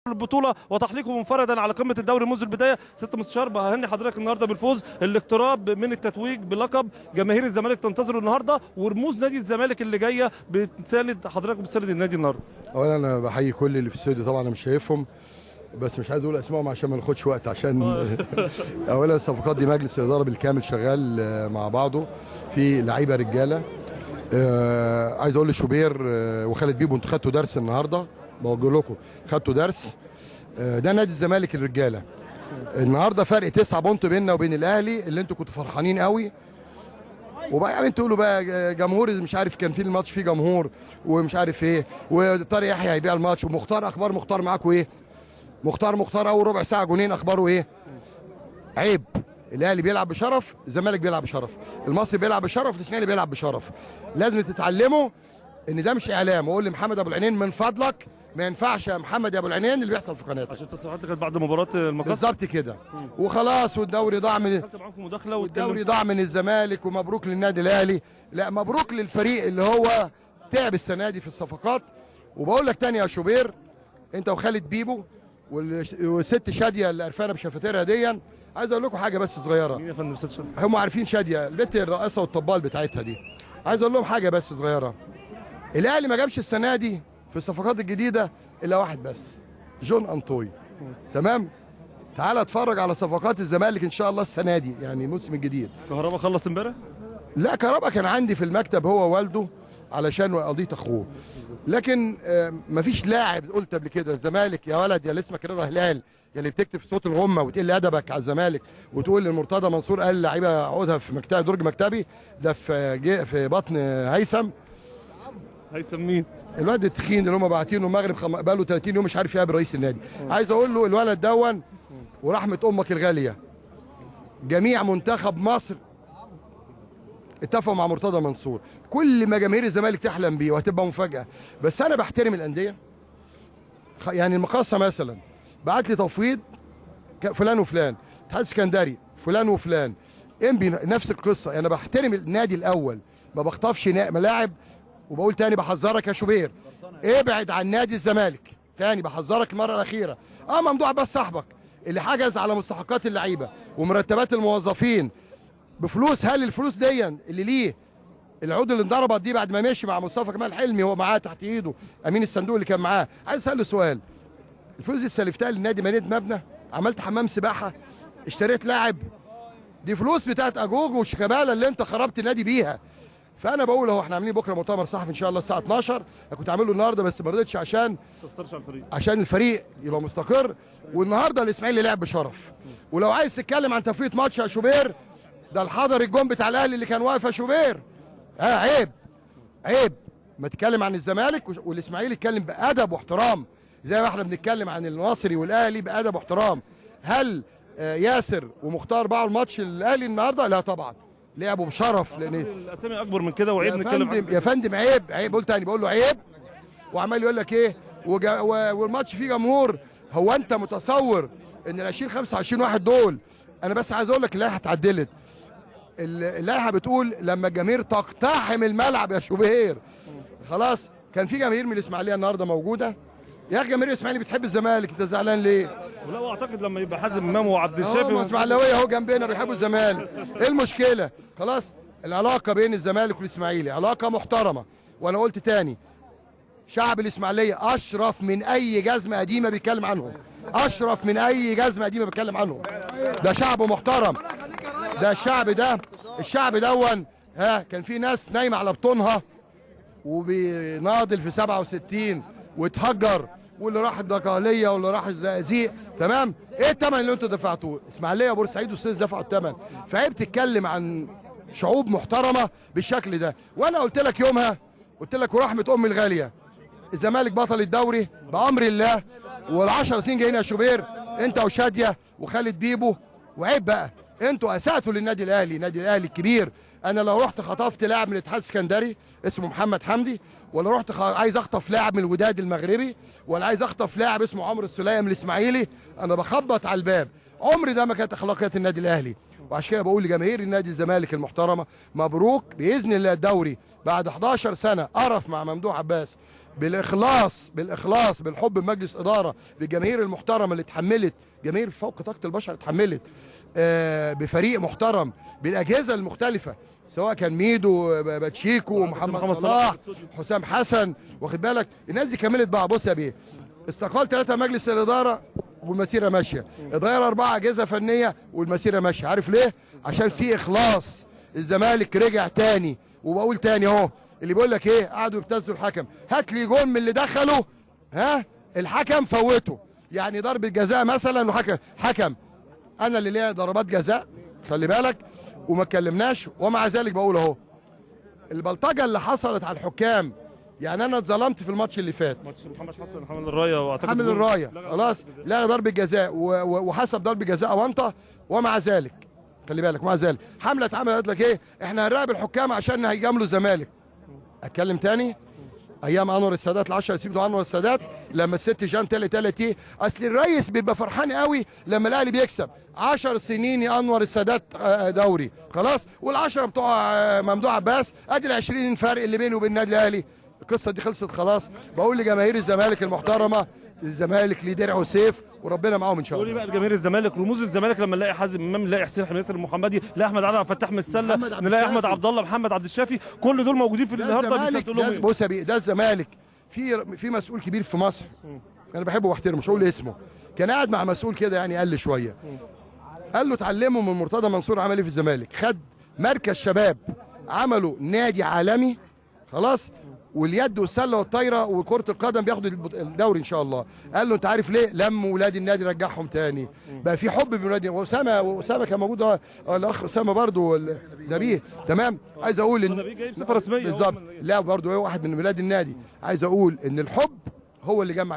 البطوله وتحليقه منفردا على قمه الدوري منذ البدايه. ست مستشار بهني حضرتك النهارده بالفوز، الاقتراب من التتويج بلقب جماهير الزمالك تنتظره النهارده، ورموز نادي الزمالك اللي جايه بتساند حضرتك بتساند النادي النهارده. اولا انا بحيي كل اللي في الاستوديو، طبعا انا مش شايفهم بس مش عايز اقول اسمائهم عشان ما ناخدش وقت. عشان اولا الصفقات دي مجلس الاداره بالكامل شغال مع بعضه، في لعيبه رجاله. عايز اقول لشوبير وخالد بيبو انتوا خدتوا درس النهارده، بوجه لكم خدتوا درس. ده نادي الزمالك الرجاله. النهارده فرق 9 بونت بيننا وبين الاهلي اللي انتوا كنتوا فرحانين قوي. وبقى يعني تقولوا بقى جمهور مش عارف، كان في الماتش فيه جمهور ومش عارف ايه، وطارق يحيى هيبيع الماتش، ومختار اخبار مختار معاكم ايه؟ مختار اول ربع ساعه جونين، اخباره ايه؟ عيب. الاهلي بيلعب بشرف، الزمالك بيلعب بشرف، المصري بيلعب بشرف، الاسماعيلي بيلعب بشرف. لازم تتعلموا ان ده مش اعلام. واقول لمحمد ابو العينين من فضلك ما ينفعش يا محمد يا ابو العينين اللي بيحصل في قناتك. عشان تصريحاتك كانت بعد مباراه المقص بالظبط كده وخلاص. والدوري ضاع من والدوري ضاع من الزمالك، ومبروك للنادي الاهلي. لا، مبروك للفريق اللي هو تعب السنه دي في الصفقات. وبقول لك تاني يا شوبير، انت وخالد بيبو والست شاديه اللي قرفانه بشفتيرها دي، عايز اقول لكم حاجه بس صغيره. مين يا فندم ست شاديه؟ هم عارفين شاديه البنت الرقاصه والطبال بتاعتها دي. عايز اقول لهم حاجه بس صغيره. الاهلي ما جابش السنه دي في الصفقات الجديده الا واحد بس، جون انطوي. تمام؟ تعال اتفرج على صفقات الزمالك ان شاء الله السنه دي، يعني الموسم الجديد. كهربا خلص امبارح؟ لا، كهربا كان عندي في المكتب هو والده علشان قضيه اخوه. لكن مفيش لاعب. قلت قبل كده الزمالك يا ولد يا اللي اسمك رضا هلال، يا اللي بتكتب في صوت الغمه وتقل ادبك على الزمالك وتقول المرتضى منصور قال لعيبه اقعدها في مكتب درج مكتبي، ده في بطن هيثم. هيثم مين؟ الواد التخين اللي هم باعتينه المغرب بقاله 30 يوم مش عارف يقابل رئيس النادي. عايز اقول له الولد دون ورحمه امك الغاليه، جميع منتخب مصر اتفقوا مع مرتضى منصور. كل ما جماهير الزمالك تحلم بيه وهتبقى مفاجاه. بس انا بحترم الانديه. يعني المقاصه مثلا بعت لي تفويض فلان وفلان، اتحاد اسكندري فلان وفلان، انبي نفس القصه. انا بحترم النادي الاول، ما بخطفش ملاعب. وبقول تاني بحذرك يا شوبير، ابعد عن نادي الزمالك. تاني بحذرك المره الاخيره. ممدوح بس صاحبك اللي حجز على مستحقات اللعيبه ومرتبات الموظفين بفلوس. هل الفلوس دي اللي ليه العقود اللي انضربت دي بعد ما مشي مع مصطفى كمال حلمي هو معاه تحت ايده امين الصندوق اللي كان معاه؟ عايز اساله سؤال. الفلوس دي سلفتها للنادي؟ بنيت مبنى، عملت حمام سباحه، اشتريت لاعب؟ دي فلوس بتاعت اجوج وشيكابالا اللي انت خربت النادي بيها. فانا بقول اهو احنا عاملين بكره مؤتمر صحفي ان شاء الله الساعه 12. انا كنت عامله النهارده بس ما رضيتش عشان الفريق يبقى مستقر. والنهارده الاسماعيلي لعب بشرف. ولو عايز تتكلم عن تفويت ماتش يا شوبير، ده الحضر الجون بتاع الاهلي اللي كان واقف يا شوبير. عيب عيب. ما تتكلم عن الزمالك والاسماعيلي اتكلم بادب واحترام زي ما احنا بنتكلم عن المصري والاهلي بادب واحترام. هل ياسر ومختار باعوا الماتش الاهلي النهارده؟ لا طبعا، لعبوا بشرف. لان الاسامي اكبر من كده وعيب نتكلم عنه. يا فندم عيب. قول تاني، بقول له عيب وعمال يقول لك ايه والماتش فيه جمهور. هو انت متصور ان ال 20 25 واحد دول؟ انا بس عايز اقول لك اللائحه اتعدلت. اللائحه بتقول لما الجماهير تقتحم الملعب يا شوبير. خلاص كان في جماهير من الاسماعيليه النهارده موجوده. يا اخي جماهير الاسماعيلي بتحب الزمالك، انت زعلان ليه؟ ولا اعتقد لما يبقى حازم امام وعبد الشافي الاسماعيلاويه اهو جنبنا بيحبوا الزمالك. ايه المشكله؟ خلاص العلاقه بين الزمالك والاسماعيلي علاقه محترمه. وانا قلت تاني، شعب الاسماعيليه اشرف من اي جزمه قديمه بيتكلم عنهم، اشرف من اي جزمه قديمه بيتكلم عنهم. ده شعب محترم. ده الشعب دون كان في ناس نايمه على بطونها وبيناضل في 67 واتهجر، واللي راح الدقهليه واللي راح الزقازيق. تمام؟ ايه الثمن اللي انتوا دفعتوه؟ اسماعيليه وبورسعيد والسويس دفعوا الثمن. فعيب تتكلم عن شعوب محترمه بالشكل ده. وانا قلت لك يومها، قلت لك ورحمه امي الغاليه، الزمالك بطل الدوري بامر الله، وال10 سنين جايين يا شوبير انت وشاديه وخالد بيبو. وعيب بقى، انتوا اساتوا للنادي الاهلي، النادي الاهلي الكبير. انا لو رحت خطفت لاعب من الاتحاد السكندري اسمه محمد حمدي، ولا رحت عايز اخطف لاعب من الوداد المغربي، ولا عايز اخطف لاعب اسمه عمرو السوليه من الاسماعيلي، انا بخبط على الباب. عمري ده ما كانت اخلاقيات النادي الاهلي. وعشان كده بقول لجماهير النادي الزمالك المحترمه، مبروك باذن الله الدوري بعد 11 سنه قرف مع ممدوح عباس بالاخلاص بالحب بمجلس اداره، بالجماهير المحترمه اللي اتحملت، جماهير فوق طاقه البشر اتحملت، بفريق محترم، بالاجهزه المختلفه، سواء كان ميدو، باتشيكو، محمد صلاح، حسام حسن، واخد بالك الناس دي كملت بعض. بص يا بيه، استقال 3 مجلس الاداره والمسيره ماشيه، اتغير 4 اجهزه فنيه والمسيره ماشيه. عارف ليه؟ عشان في اخلاص. الزمالك رجع تاني، وبقول تاني اهو، اللي بيقول لك ايه قعدوا يبتزوا الحكم، هات لي جون من اللي دخلوا الحكم فوته، يعني ضربه جزاء مثلا حكم انا اللي ليا ضربات جزاء، خلي بالك، وما اتكلمناش. ومع ذلك بقول اهو، البلطجه اللي حصلت على الحكام، يعني انا اتظلمت في الماتش اللي فات، ماتش محمد حسن حامل الرايه، واعتقد حامل الرايه خلاص لغى ضربه جزاء وحسب ضربه جزاء اونطه. ومع ذلك خلي بالك، ومع ذلك حمله اتعملت قالت لك ايه، احنا هنراقب الحكام عشان هيجاملوا الزمالك. اتكلم تاني، ايام انور السادات ال10 سيبوا انور السادات، لما الست جان تالت ايه، اصل الريس بيبقى فرحان قوي لما الاهلي بيكسب. 10 سنين يا انور السادات دوري خلاص، وال10 بتوع ممدوح عباس، ادي ال20 فرق اللي بينه وبين النادي الاهلي. القصه دي خلصت خلاص. بقول لجماهير الزمالك المحترمه، الزمالك ليه درع وسيف وربنا معاهم ان شاء الله. قولي بقى لجماهير الزمالك، رموز الزمالك لما نلاقي حازم امام، نلاقي حسين ياسر المحمدي، نلاقي احمد عبد الفتاح من السله، نلاقي احمد عبد الله، محمد عبد الشافي، كل دول موجودين في النهارده. بص يا بيه، ده الزمالك في مسؤول كبير في مصر، انا بحبه واحترمه، مش هقول اسمه، كان قاعد مع مسؤول كده يعني قال لي شويه، قال له اتعلموا من مرتضى منصور عمل ايه في الزمالك، خد مركز شباب عملوا نادي عالمي خلاص، واليد والسله والطايره وكره القدم بياخدوا الدوري ان شاء الله. قال له انت عارف ليه؟ لم ولاد النادي رجعهم تاني، بقى في حب بين ولاد. واسامه كان موجود، الاخ اسامه برضه نبيه، تمام. عايز اقول ان نبيه جايب صفه رسميه بالظبط، لا برضه واحد من ولاد النادي. عايز اقول ان الحب هو اللي جمع